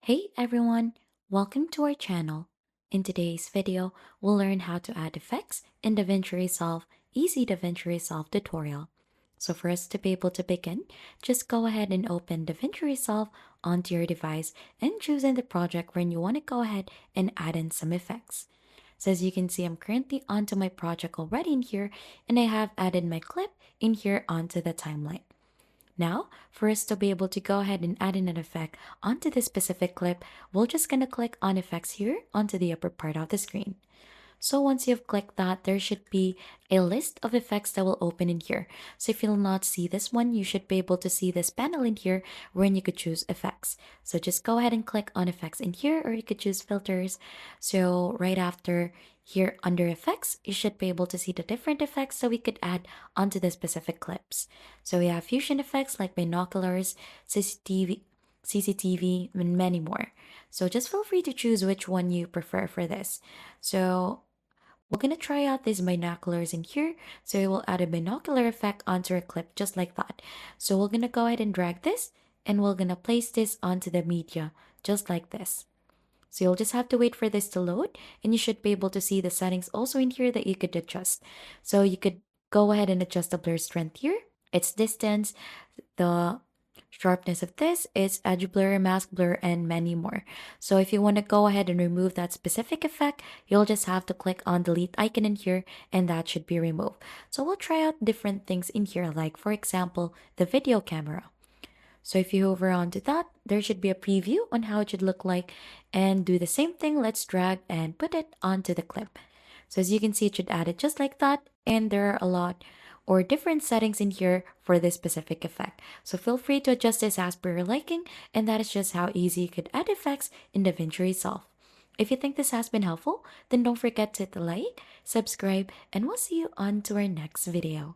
Hey everyone, welcome to our channel. In today's video, we'll learn how to add effects in DaVinci Resolve Easy DaVinci Resolve tutorial. So for us to be able to begin, just go ahead and open DaVinci Resolve onto your device and choose in the project where you want to go ahead and add in some effects. So as you can see, I'm currently onto my project already in here, and I have added my clip in here onto the timeline. Now, for us to be able to go ahead and add in an effect onto this specific clip, we're just going to click on effects here onto the upper part of the screen. So once you've clicked that, there should be a list of effects that will open in here. So if you'll not see this one, you should be able to see this panel in here wherein you could choose effects. So just go ahead and click on effects in here, or you could choose filters. So right after here under effects, you should be able to see the different effects that we could add onto the specific clips. So we have fusion effects like binoculars, CCTV, and many more. So just feel free to choose which one you prefer for this. So we're gonna try out these binoculars in here. So we will add a binocular effect onto our clip just like that. So we're gonna go ahead and drag this, and we're gonna place this onto the media just like this. So you'll just have to wait for this to load, and you should be able to see the settings also in here that you could adjust. So you could go ahead and adjust the blur strength here, its distance, the sharpness of this, its edge blur, mask blur, and many more. So if you want to go ahead and remove that specific effect, you'll just have to click on delete icon in here, and that should be removed. So we'll try out different things in here, like for example, the video camera. So if you hover onto that, there should be a preview on how it should look like, and do the same thing. Let's drag and put it onto the clip. So as you can see, it should add it just like that, and there are a lot or different settings in here for this specific effect. So feel free to adjust this as per your liking, and that is just how easy you could add effects in DaVinci Resolve. If you think this has been helpful, then don't forget to hit the like, subscribe, and we'll see you on to our next video.